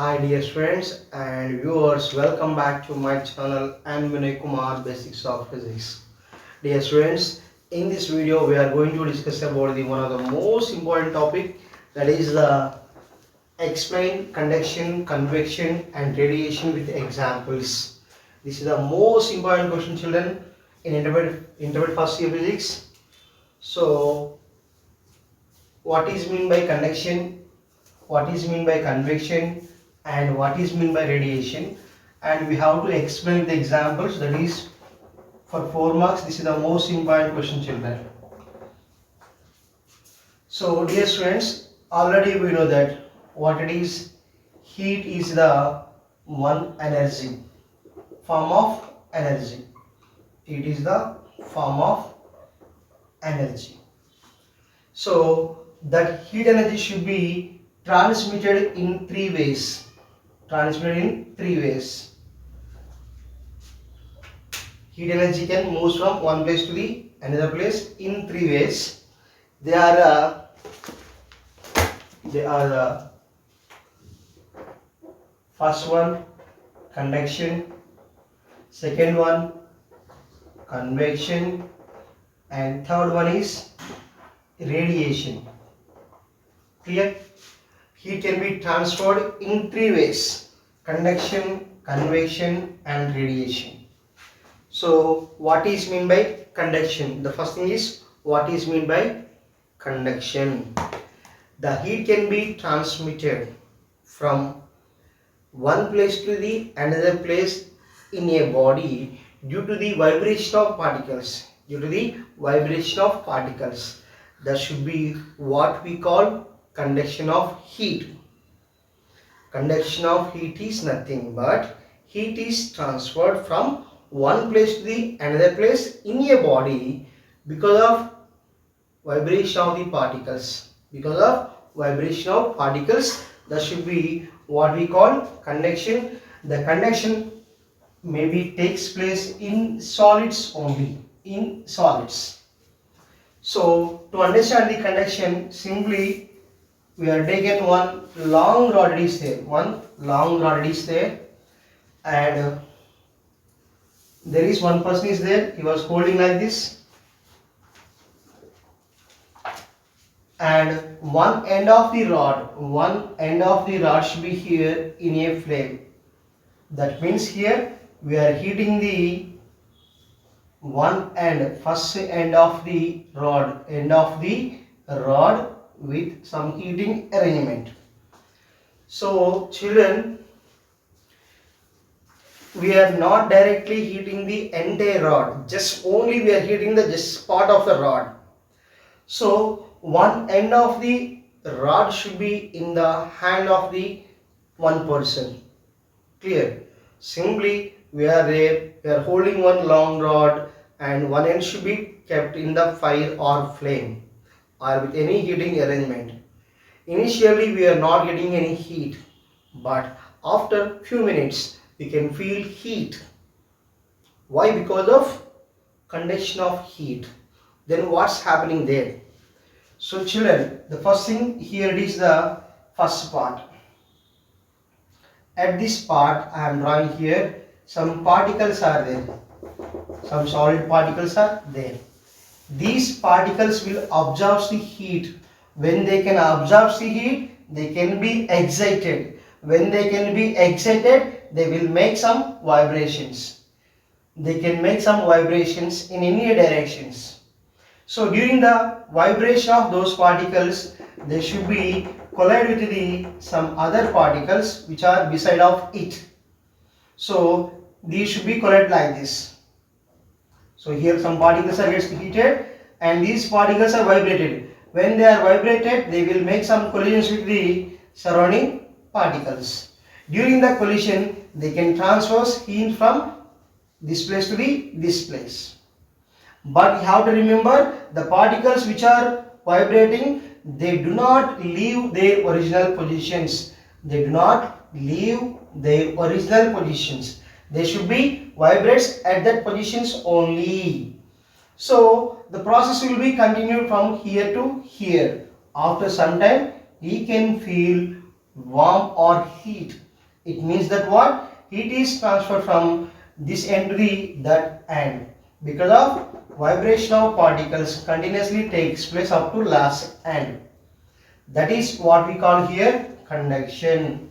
Hi dear friends and viewers, welcome back to my channel. I'm VINAY Kumar, Basics of Physics. Dear friends, in this video we are going to discuss about one of the most important topic, that is the explain conduction, convection and radiation with examples. This is the most important question, children, in intermediate first year physics. So what is mean by conduction, what is mean by convection and what is mean by radiation, and we have to explain the examples. That is for 4 marks. This is the most important question, children. So dear students, already we know that what it is. Heat is the one energy, form of energy. It is the form of energy. So that heat energy should be transmitted in three ways. Transmitted in three ways. Heat energy can move from one place to the another place in three ways. They are the first one, conduction, second one, convection, and third one is radiation. Clear? Heat can be transferred in three ways: conduction, convection and radiation. So what is mean by conduction? The first thing is, what is mean by conduction? The heat can be transmitted from one place to the another place in a body due to the vibration of particles. That should be what we call conduction of heat. Conduction of heat is nothing but heat is transferred from one place to the another place in a body because of vibration of the particles. That should be what we call conduction. The conduction maybe takes place in solids only, in solids. So to understand the conduction, simply we are taken one long rod is there, and there is one person is there. He was holding like this, and one end of the rod should be here in a flame. That means here we are heating the first end of the rod with some heating arrangement. So children, we are not directly heating the entire rod, just only we are heating the just part of the rod. So one end of the rod should be in the hand of the one person. Clear? Simply we are holding one long rod and one end should be kept in the fire or flame or with any heating arrangement. Initially we are not getting any heat, but after few minutes we can feel heat. Why? Because of conduction of heat. Then what's happening there? So children, the first thing here, it is the first part. At this part I am drawing here some particles are there, some solid particles are there. These particles will absorb the heat. When they can absorb the heat, they can be excited. When they can be excited, they will make some vibrations. They can make some vibrations in any directions. So during the vibration of those particles, they should be collide with some other particles which are beside of it. So these should be collide like this. So here some particles are gets heated and these particles are vibrated. When they are vibrated, they will make some collisions with the surrounding particles. During the collision, they can transfer heat from this place to this place. But you have to remember, the particles which are vibrating, they do not leave their original positions. They should be vibrates at that positions only. So the process will be continued from here to here. After some time, he can feel warm or heat. It means that what? Heat is transferred from this end to that end because of vibration of particles continuously takes place up to last end. That is what we call here conduction.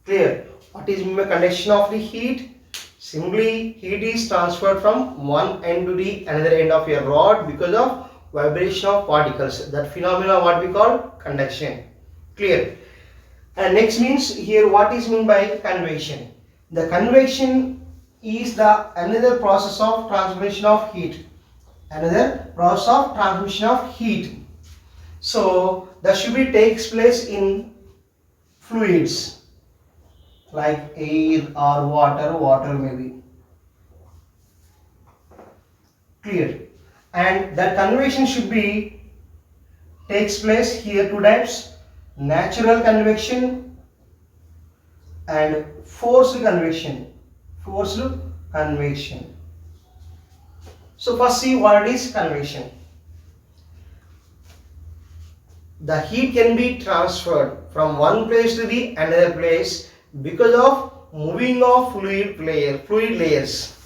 Clear? What is conduction of the heat? Simply heat is transferred from one end to the another end of a rod because of vibration of particles. That phenomena what we call conduction. Clear? And next means here what is meant by convection. The convection is the another process of transmission of heat. Another process of transmission of heat. So that should be takes place in fluids like air or water maybe. Clear? And that convection should be takes place here two types: natural convection and forced convection. Forced convection. So first see what is convection. The heat can be transferred from one place to the another place because of moving of fluid layers.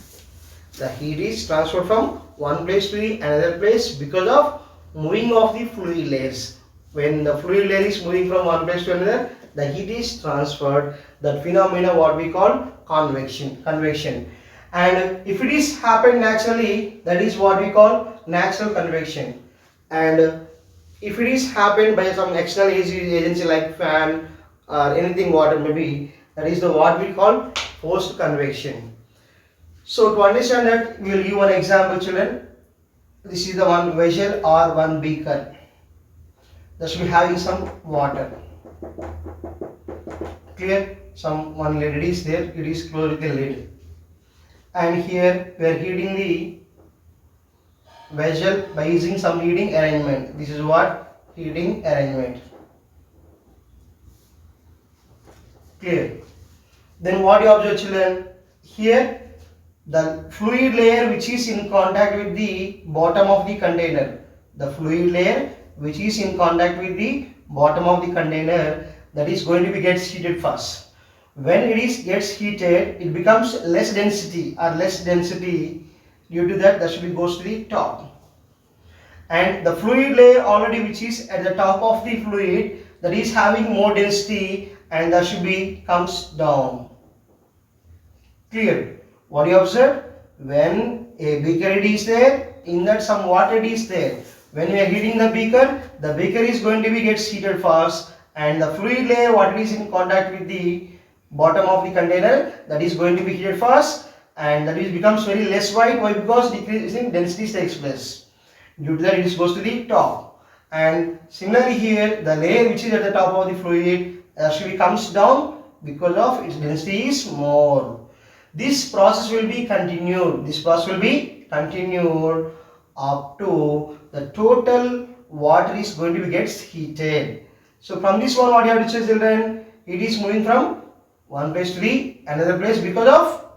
The heat is transferred from one place to the another place because of moving of the fluid layers. When the fluid layer is moving from one place to another, the heat is transferred. That phenomena what we call convection. And if it is happened naturally, that is what we call natural convection. And if it is happened by some external agency like fan or anything water maybe, that is the what we call forced convection. So to understand that, we will give one example, children. This is the one vessel or one beaker that should be having some water. Clear? One lid is there, it is closed with a lid. And here we are heating the vessel by using some heating arrangement. This is what? Heating arrangement. Clear? Then what you observe, children? Here the fluid layer which is in contact with the bottom of the container. The fluid layer which is in contact with the bottom of the container, that is going to be gets heated first. When it gets heated, it becomes less density. Due to that should be goes to the top. And the fluid layer already which is at the top of the fluid, that is having more density, and that should be comes down. Clear? What you observe? When a beaker is there, in that some water is there. When we are heating the beaker is going to be gets heated first, and the fluid layer what is in contact with the bottom of the container, that is going to be heated first, and that is becomes very less white. Why? Because decreasing density takes place. Due to that, it goes to the top. And similarly here, the layer which is at the top of the fluid actually comes down because of its density is more. This process will be continued. Up to the total water is going to be gets heated. So from this one, what you have to say, children? It is moving from one place to the another place because of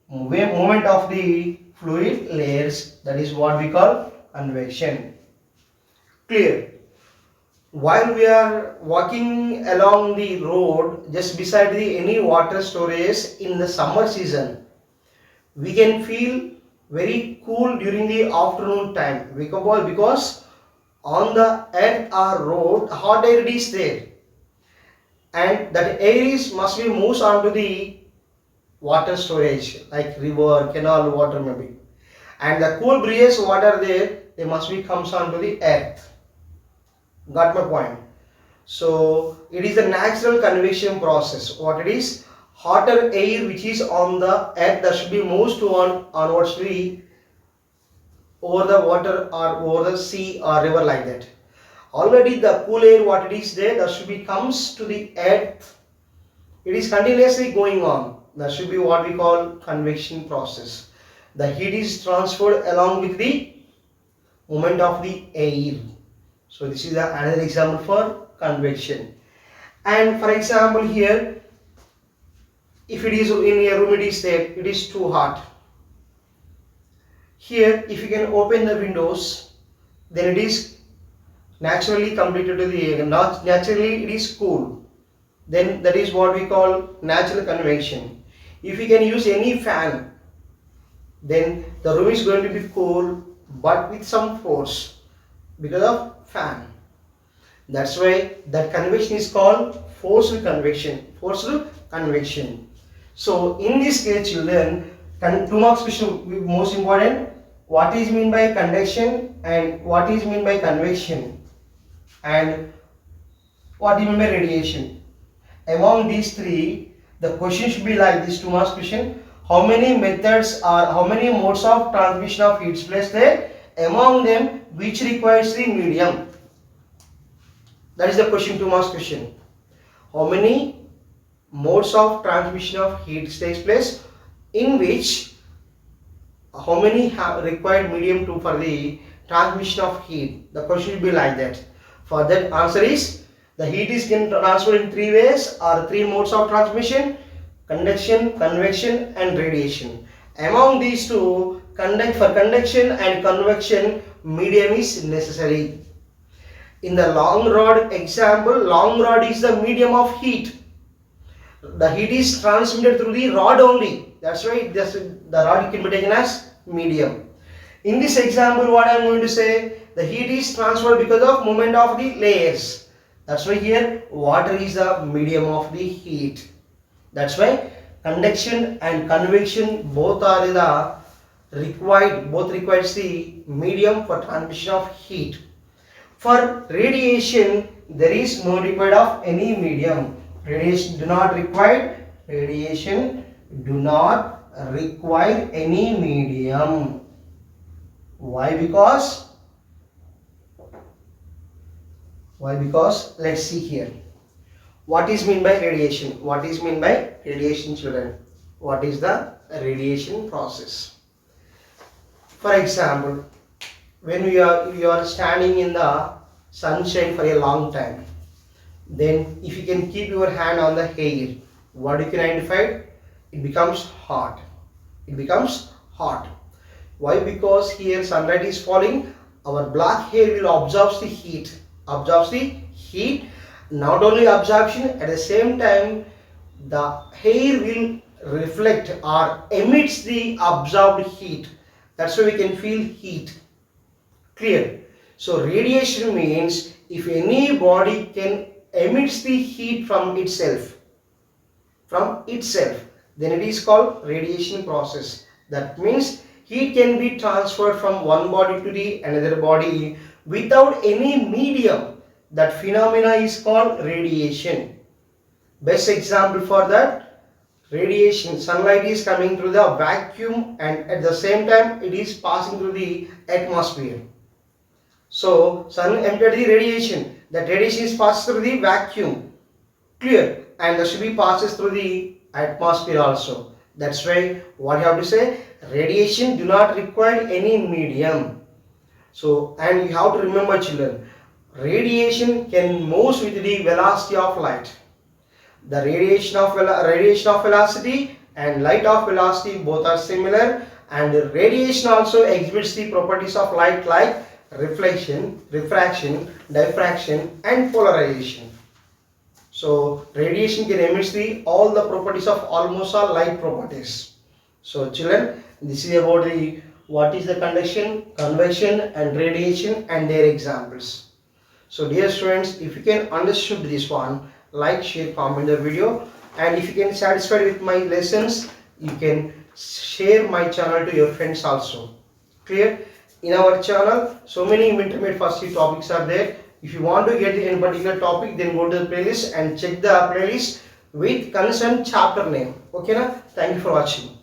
movement of the fluid layers. That is what we call convection. Clear? While we are walking along the road just beside any water storage in the summer season, we can feel very cool during the afternoon time because on the earth or road hot air is there, and that air must be moves onto the water storage like river, canal water maybe, and the cool breeze water there, they must be comes onto the earth. Got my point? So it is a natural convection process. What it is? Hotter air which is on the earth that should be moves onwards to the over the water or over the sea or river like that. Already the cool air what it is there, that should be comes to the earth. It is continuously going on. That should be what we call convection process. The heat is transferred along with the movement of the air. So this is another example for convection. And for example here, if it is in a room, it is there, it is too hot. Here if you can open the windows, then it is naturally completed to the air. Naturally it is cool. then that is what we call natural convection. If we can use any fan, then the room is going to be cool but with some force because of fan. That's why that convection is called forced convection. Forced convection. So in this case, children, 2 marks question will be most important. What is mean by conduction and what is mean by convection and what is mean by radiation? Among these three, the question should be like this 2 marks question. How many methods or how many modes of transmission of heat is placed there? Among them, which requires the medium? That is the question 2 marks question. How many modes of transmission of heat takes place, in which how many have required medium to for the transmission of heat? The question will be like that. For that, answer is the heat is transferred in 3 ways or 3 modes of transmission: conduction, convection and radiation. Among these two, for conduction and convection, medium is necessary. In the long rod example, long rod is the medium of heat. The heat is transmitted through the rod only. That's why the rod can be taken as medium. In this example, what I am going to say, the heat is transferred because of movement of the layers. That's why here water is the medium of the heat. That's why conduction and convection both are the required, both requires the medium for transmission of heat. For radiation, there is no required of any medium. Radiation do not require any medium. Why? Because let's see here. What is mean by radiation? What is mean by radiation, children? What is the radiation process? For example, when you are standing in the sunshine for a long time, then if you can keep your hand on the hair, what you can identify? It becomes hot. It becomes hot. Why? Because here sunlight is falling, our black hair will absorb the heat. Not only absorption, at the same time the hair will reflect or emits the absorbed heat. That's why we can feel heat. Clear? So radiation means if any body can emits the heat from itself, then it is called radiation process. That means heat can be transferred from one body to the another body without any medium. That phenomena is called radiation. Best example for that, radiation, sunlight is coming through the vacuum and at the same time it is passing through the atmosphere. So sun emitted the radiation. That radiation is passed through the vacuum. Clear? And the should be passes through the atmosphere also. That's why what you have to say, radiation do not require any medium. So, and you have to remember, children, radiation can move with the velocity of light. The radiation of velocity and light of velocity both are similar, and the radiation also exhibits the properties of light like reflection, refraction, diffraction and polarization. So radiation can emit all the properties of almost all light properties. So children, this is about the what is the conduction, convection and radiation and their examples. So dear students, if you can understood this one, like, share, comment the video, and if you can satisfied with my lessons, you can share my channel to your friends also. Clear? In our channel, so many intermediate first year topics are there. If you want to get any particular topic, then go to the playlist and check the playlist with concerned chapter name. Okay na? Thank you for watching.